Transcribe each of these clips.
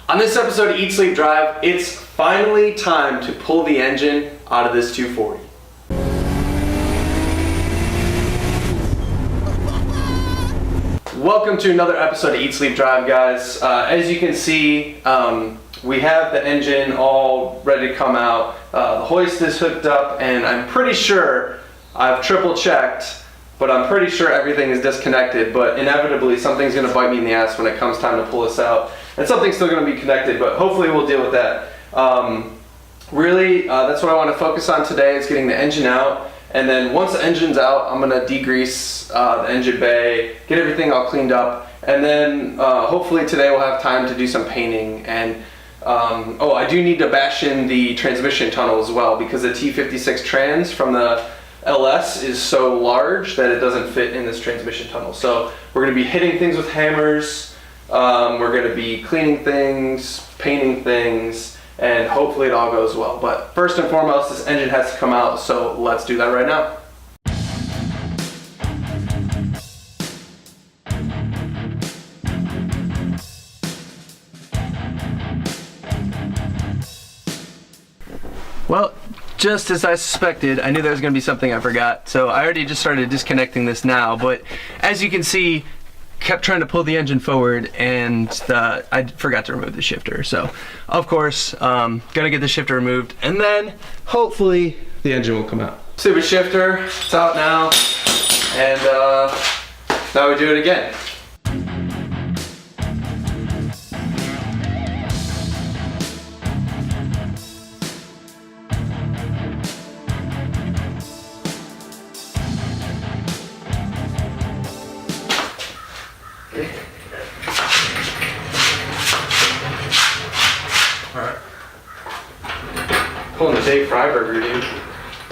On this episode of Eat, Sleep, Drive, it's finally time to pull the engine out of this 240. Welcome to another episode of Eat, Sleep, Drive, guys. As you can see, we have the engine all ready to come out. The hoist is hooked up, and I'm pretty sure, I've triple checked, but I'm pretty sure everything is disconnected, but inevitably something's going to bite me in the ass when it comes time to pull this out. And something's still going to be connected, but hopefully we'll deal with that. Really, that's what I want to focus on today, is getting the engine out. And then once the engine's out, I'm going to degrease the engine bay, get everything all cleaned up. And then hopefully today we'll have time to do some painting. And oh, I do need to bash in the transmission tunnel as well, because the T56 trans from the LS is so large that it doesn't fit in this transmission tunnel. So we're going to be hitting things with hammers. We're going to be cleaning things, painting things, and hopefully it all goes well. But first and foremost, this engine has to come out, so let's do that right now. Well, just as I suspected, I knew there was going to be something I forgot, so I already just started disconnecting this now. But as you can see, kept trying to pull the engine forward, and I forgot to remove the shifter. So, of course, gonna get the shifter removed, and then hopefully the engine will come out. Stupid shifter, it's out now, and now we do it again. Alright. Pulling the Dave Freiberger, dude.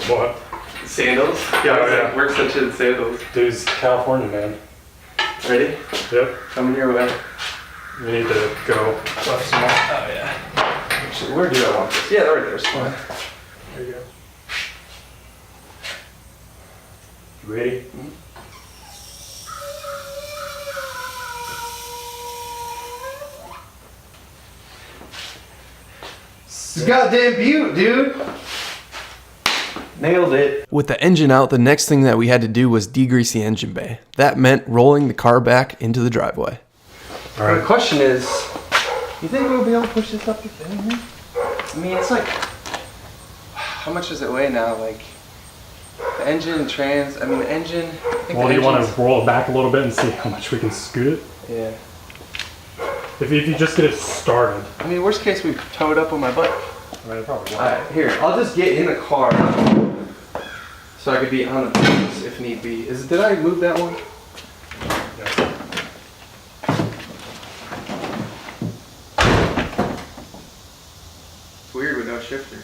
What? Sandals? Yeah. Works such in sandals. Dude's California, man. Ready? Yep. Coming your way. We need to go left some more. Oh, yeah. Actually, where do I want this? Yeah, right there's fine. There you go. You ready? Mm-hmm. It's goddamn beaut, dude. Nailed it. With the engine out, the next thing that we had to do was degrease the engine bay. That meant rolling the car back into the driveway. All right. The question is, you think we'll be able to push this up the thing here? I mean, it's like, how much does it weigh now? Like, the engine and trans, I mean, the engine. Well, do you want to roll it back a little bit and see how much we can scoot it? Yeah. If you just get it started. I mean, worst case, we tow it up on my butt. I mean, it probably will. Alright, here, I'll just get in the car so I could be on the base if need be. Did I move that one? Yeah. It's weird with no shifter.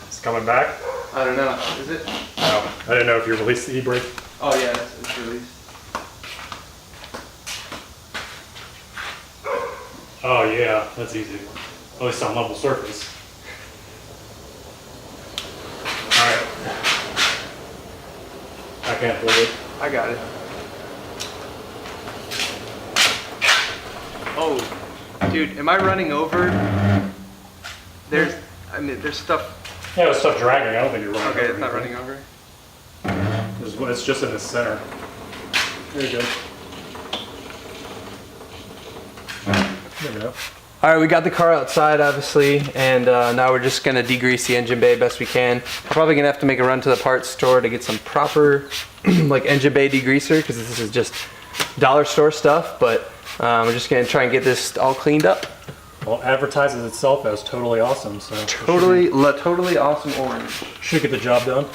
It's coming back? I don't know. Is it? No. I didn't know if you released the e-brake. Oh yeah, it's released. Oh yeah, that's easy. At least on level surface. Alright. I can't hold it. I got it. Oh, dude, am I running over? There's stuff. Yeah, it was stuff dragging. I don't think you're running Okay, over it's not anything. running over. It's just in the center. There you go. There we go. All right, we got the car outside, obviously, and now we're just gonna degrease the engine bay best we can. I'm probably gonna have to make a run to the parts store to get some proper, like, engine bay degreaser, because this is just dollar store stuff. But we're just gonna try and get this all cleaned up. Well, it advertises itself as totally awesome, so Totally awesome orange. should get the job done.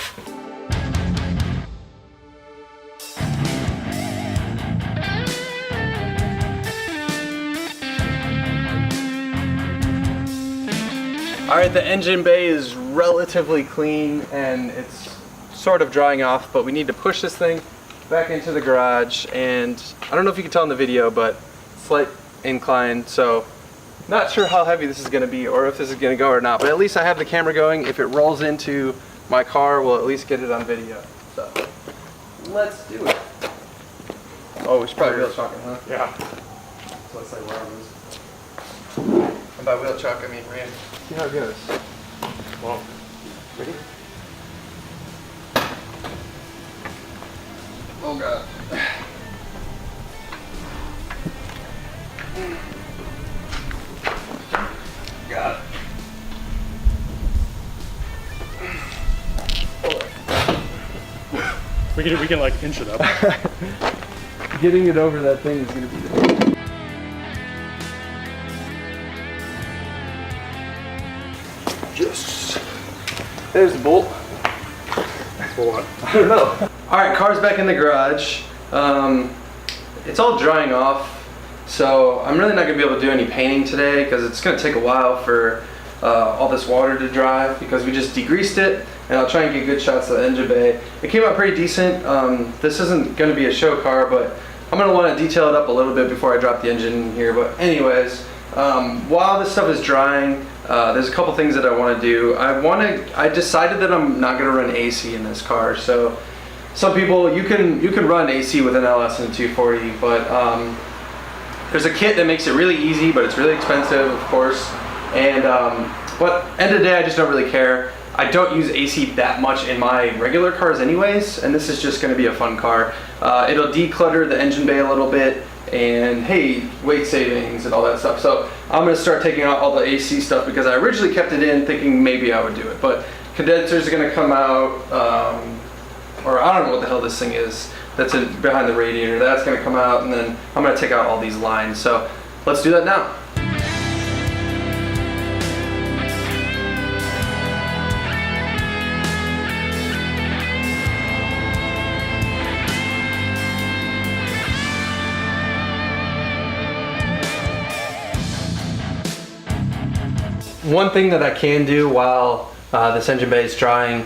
All right, the engine bay is relatively clean and it's sort of drying off, but we need to push this thing back into the garage. And I don't know if you can tell in the video, but slight incline, so not sure how heavy this is going to be or if this is going to go or not, but at least I have the camera going. If it rolls into my car, we'll at least get it on video. So let's do it. Oh, we should probably real talking, huh? Yeah. So let's say where I was. by wheel chuck, I mean ram. See how it goes. Well, Ready? Oh god. Got it. we can like inch it up. Getting it over that thing is gonna be the Yes. There's the bolt. For what? I don't know. Alright, car's back in the garage. It's all drying off, so I'm really not going to be able to do any painting today because it's going to take a while for all this water to dry because we just degreased it, and I'll try and get good shots of the engine bay. It came out pretty decent. This isn't going to be a show car, but I'm going to want to detail it up a little bit before I drop the engine in here. But anyways, while this stuff is drying, there's a couple things that I want to do. I decided that I'm not going to run AC in this car. So some people, you can run AC with an LS and 240, but there's a kit that makes it really easy, but it's really expensive, of course. And but end of the day, I just don't really care. I don't use AC that much in my regular cars anyways, and this is just going to be a fun car. It'll declutter the engine bay a little bit, and hey, weight savings and all that stuff. So I'm going to start taking out all the AC stuff because I originally kept it in thinking maybe I would do it, but condensers are going to come out, or I don't know what the hell this thing is that's behind the radiator. That's going to come out, and then I'm going to take out all these lines. So let's do that now. One thing that I can do while this engine bay is drying,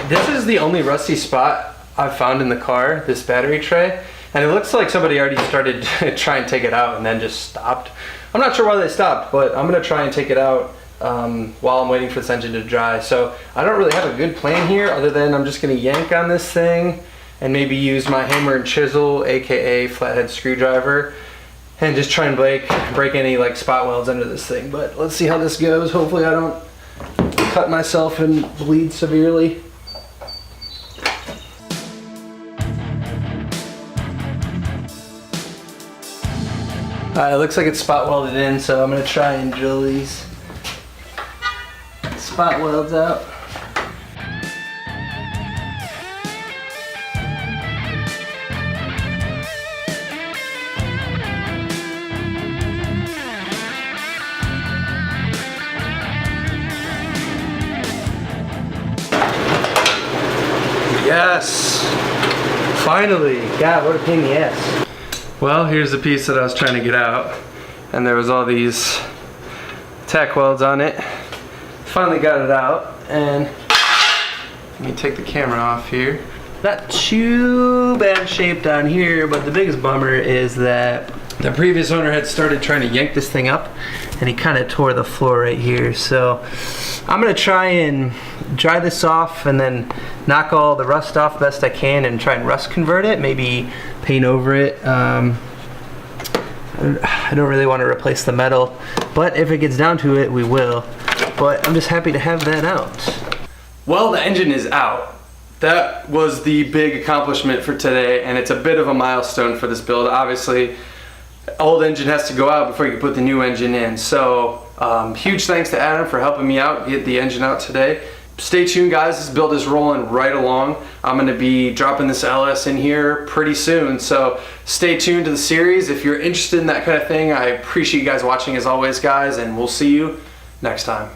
this is the only rusty spot I've found in the car, this battery tray, and it looks like somebody already started to try and take it out and then just stopped. I'm not sure why they stopped, but I'm gonna try and take it out while I'm waiting for this engine to dry. So I don't really have a good plan here other than I'm just gonna yank on this thing and maybe use my hammer and chisel, aka flathead screwdriver, and just try and break any like spot welds under this thing. But let's see how this goes. Hopefully I don't cut myself and bleed severely. Alright, it looks like it's spot welded in, so I'm gonna try and drill these spot welds out. Yes! Finally! God, what a pain in the ass. Well, here's the piece that I was trying to get out, and there was all these tack welds on it. Finally got it out, and let me take the camera off here. Not too bad shaped on here, but the biggest bummer is that the previous owner had started trying to yank this thing up, and he kind of tore the floor right here. So I'm gonna try and dry this off and then knock all the rust off best I can and try and rust convert it, maybe paint over it. I don't really want to replace the metal, but if it gets down to it, we will. But I'm just happy to have that out. Well, the engine is out. That was the big accomplishment for today, and it's a bit of a milestone for this build. Obviously, old engine has to go out before you can put the new engine in. So huge thanks to Adam for helping me out get the engine out today. Stay tuned, guys. This build is rolling right along. I'm going to be dropping this LS in here pretty soon, so stay tuned to the series. If you're interested in that kind of thing, I appreciate you guys watching as always, guys, and we'll see you next time.